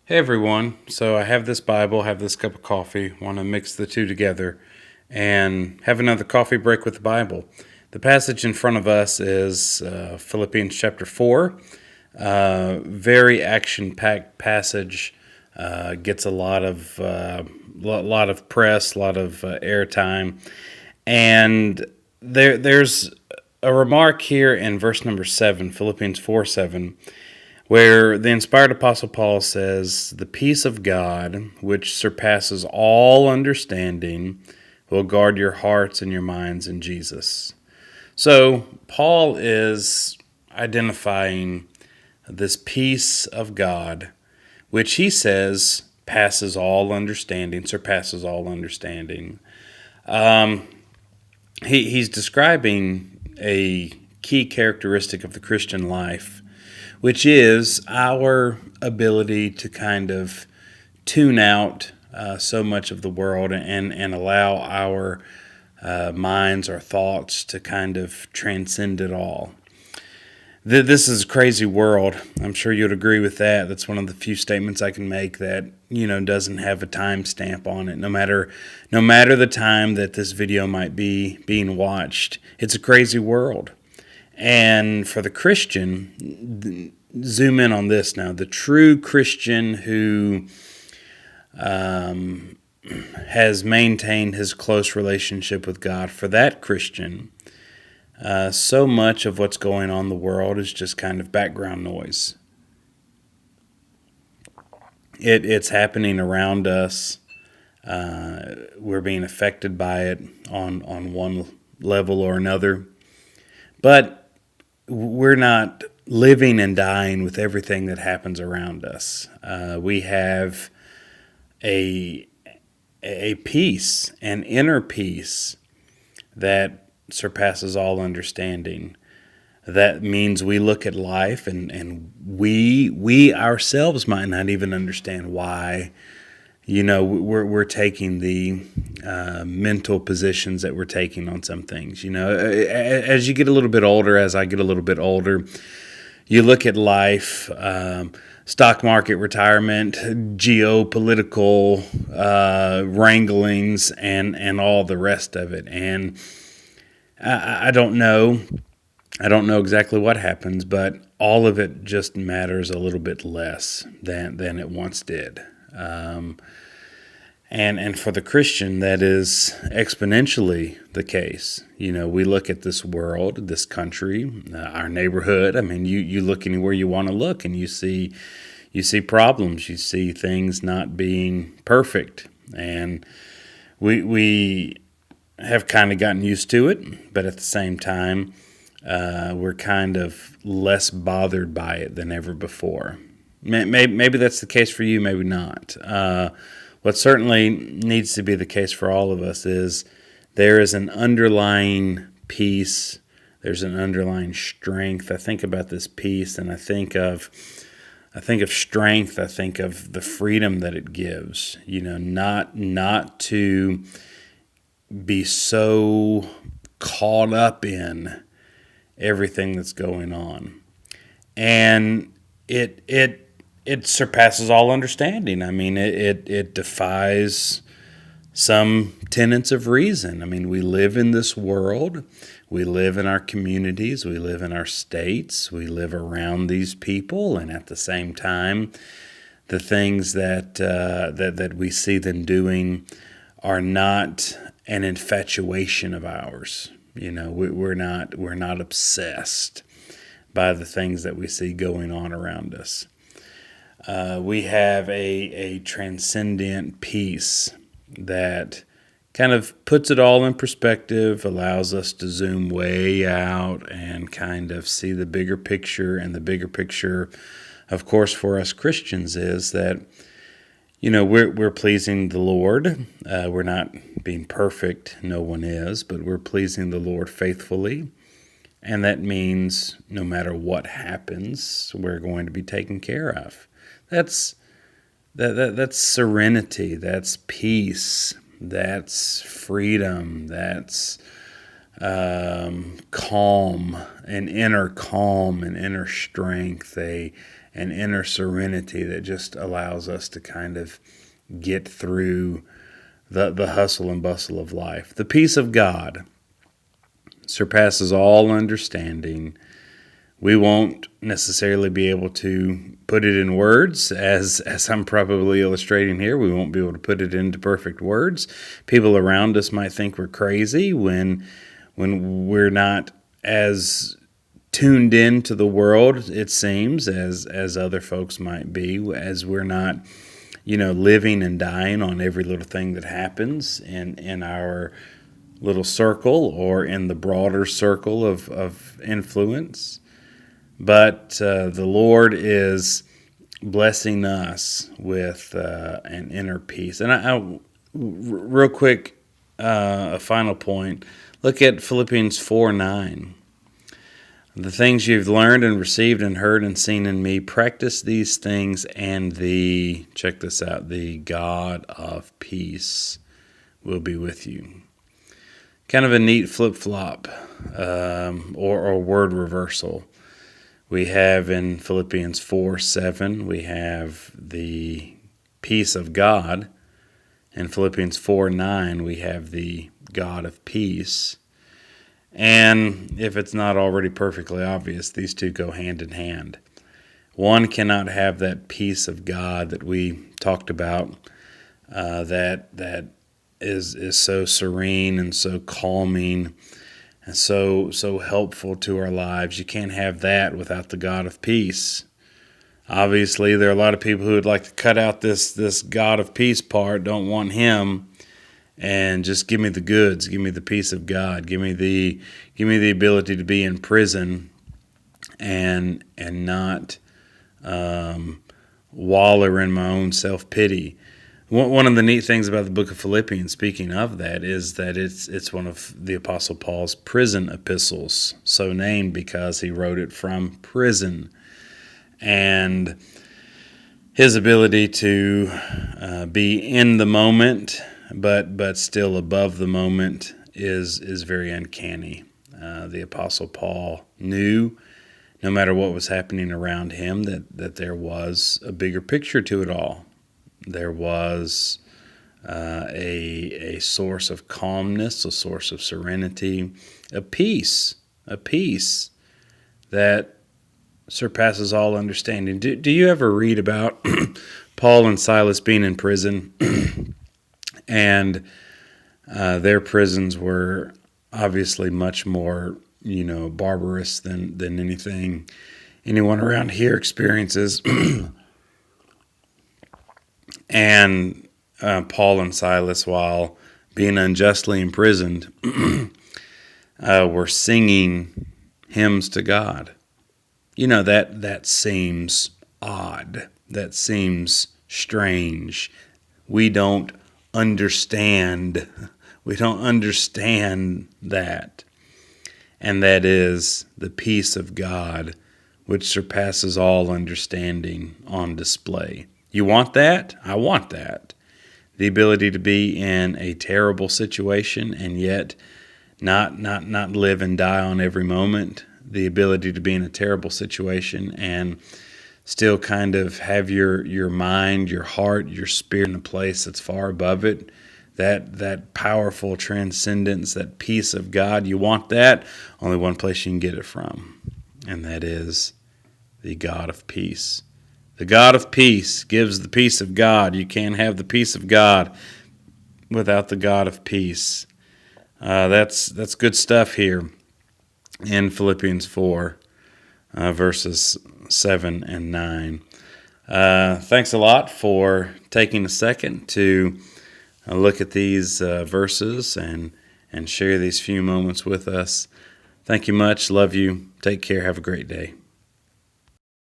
Hey everyone, so I have this Bible, have this cup of coffee, want to mix the two together and have another coffee break with the Bible. The passage in front of us is Philippians chapter 4. Very action-packed passage, gets a lot of press, a lot of airtime, and there's a remark here in verse number 7, Philippians 4:7, where the inspired Apostle Paul says, "The peace of God, which surpasses all understanding, will guard your hearts and your minds in Jesus." So, Paul is identifying this peace of God, which he says passes all understanding, surpasses all understanding. He's describing a key characteristic of the Christian life, which is our ability to kind of tune out so much of the world and allow our minds, our thoughts to kind of transcend it all. This is a crazy world. I'm sure you'd agree with that. That's one of the few statements I can make that, doesn't have a time stamp on it. No matter the time that this video might be being watched, it's a crazy world. And for the Christian, zoom in on this now. The true Christian who has maintained his close relationship with God, for that Christian, so much of what's going on in the world is just kind of background noise. It's happening around us. We're being affected by it on one level or another. But we're not living and dying with everything that happens around us. We have a peace, an inner peace that surpasses all understanding. That means we look at life and we ourselves might not even understand why. We're taking the mental positions that we're taking on some things. As you get a little bit older, as I get a little bit older, you look at life, stock market retirement, geopolitical wranglings, and all the rest of it. And I don't know. I don't know exactly what happens, but all of it just matters a little bit less than it once did. And for the Christian, that is exponentially the case. We look at this world, this country, our neighborhood. I mean, you look anywhere you want to look, and you see problems. You see things not being perfect, and we have kind of gotten used to it. But at the same time, we're kind of less bothered by it than ever before. Maybe that's the case for you, maybe not. What certainly needs to be the case for all of us is there is an underlying peace. There's an underlying strength. I think about this peace, and I think of strength. I think of the freedom that it gives. Not to be so caught up in everything that's going on, and it surpasses all understanding. I mean, it defies some tenets of reason. I mean, we live in this world, we live in our communities, we live in our states, we live around these people, and at the same time, the things that we see them doing are not an infatuation of ours. We're not obsessed by the things that we see going on around us. We have a transcendent peace that kind of puts it all in perspective, allows us to zoom way out and kind of see the bigger picture. And the bigger picture, of course, for us Christians is that, we're pleasing the Lord. We're not being perfect. No one is, but we're pleasing the Lord faithfully. And that means no matter what happens, we're going to be taken care of. That's serenity. That's peace. That's freedom. That's calm, an inner strength, a an inner serenity that just allows us to kind of get through the hustle and bustle of life. The peace of God surpasses all understanding. We won't necessarily be able to put it in words, as I'm probably illustrating here. We won't be able to put it into perfect words. People around us might think we're crazy when we're not as tuned in to the world, it seems, as other folks might be, as we're not, living and dying on every little thing that happens in our little circle or in the broader circle of influence. But the Lord is blessing us with an inner peace. And I real quick, a final point, look at Philippians 4:9. The things you've learned and received and heard and seen in me, practice these things, and check this out, the God of peace will be with you. Kind of a neat flip-flop or word reversal. We have in Philippians 4:7, we have the peace of God. In Philippians 4:9, we have the God of peace. And if it's not already perfectly obvious, these two go hand in hand. One cannot have that peace of God that we talked about, that is so serene and so calming and so helpful to our lives. You can't have that without the God of peace. Obviously, there are a lot of people who would like to cut out this God of peace part, don't want him, and just give me the goods, give me the peace of God, give me the ability to be in prison and not waller in my own self-pity. One of the neat things about the book of Philippians, speaking of that, is that it's one of the Apostle Paul's prison epistles, so named because he wrote it from prison. And his ability to be in the moment, but still above the moment, is very uncanny. The Apostle Paul knew, no matter what was happening around him, that there was a bigger picture to it all. There was a source of calmness, a source of serenity, a peace that surpasses all understanding. Do you ever read about Paul and Silas being in prison? And their prisons were obviously much more, barbarous than anything anyone around here experiences. And Paul and Silas, while being unjustly imprisoned, were singing hymns to God. That seems odd. That seems strange. We don't understand. We don't understand that. And that is the peace of God, which surpasses all understanding, on display. You want that? I want that. The ability to be in a terrible situation and yet not live and die on every moment. The ability to be in a terrible situation and still kind of have your mind, your heart, your spirit in a place that's far above it. That powerful transcendence, that peace of God. You want that? Only one place you can get it from, and that is the God of peace. The God of peace gives the peace of God. You can't have the peace of God without the God of peace. That's good stuff here in Philippians 4, verses 7 and 9. Thanks a lot for taking a second to look at these verses and share these few moments with us. Thank you much. Love you. Take care. Have a great day.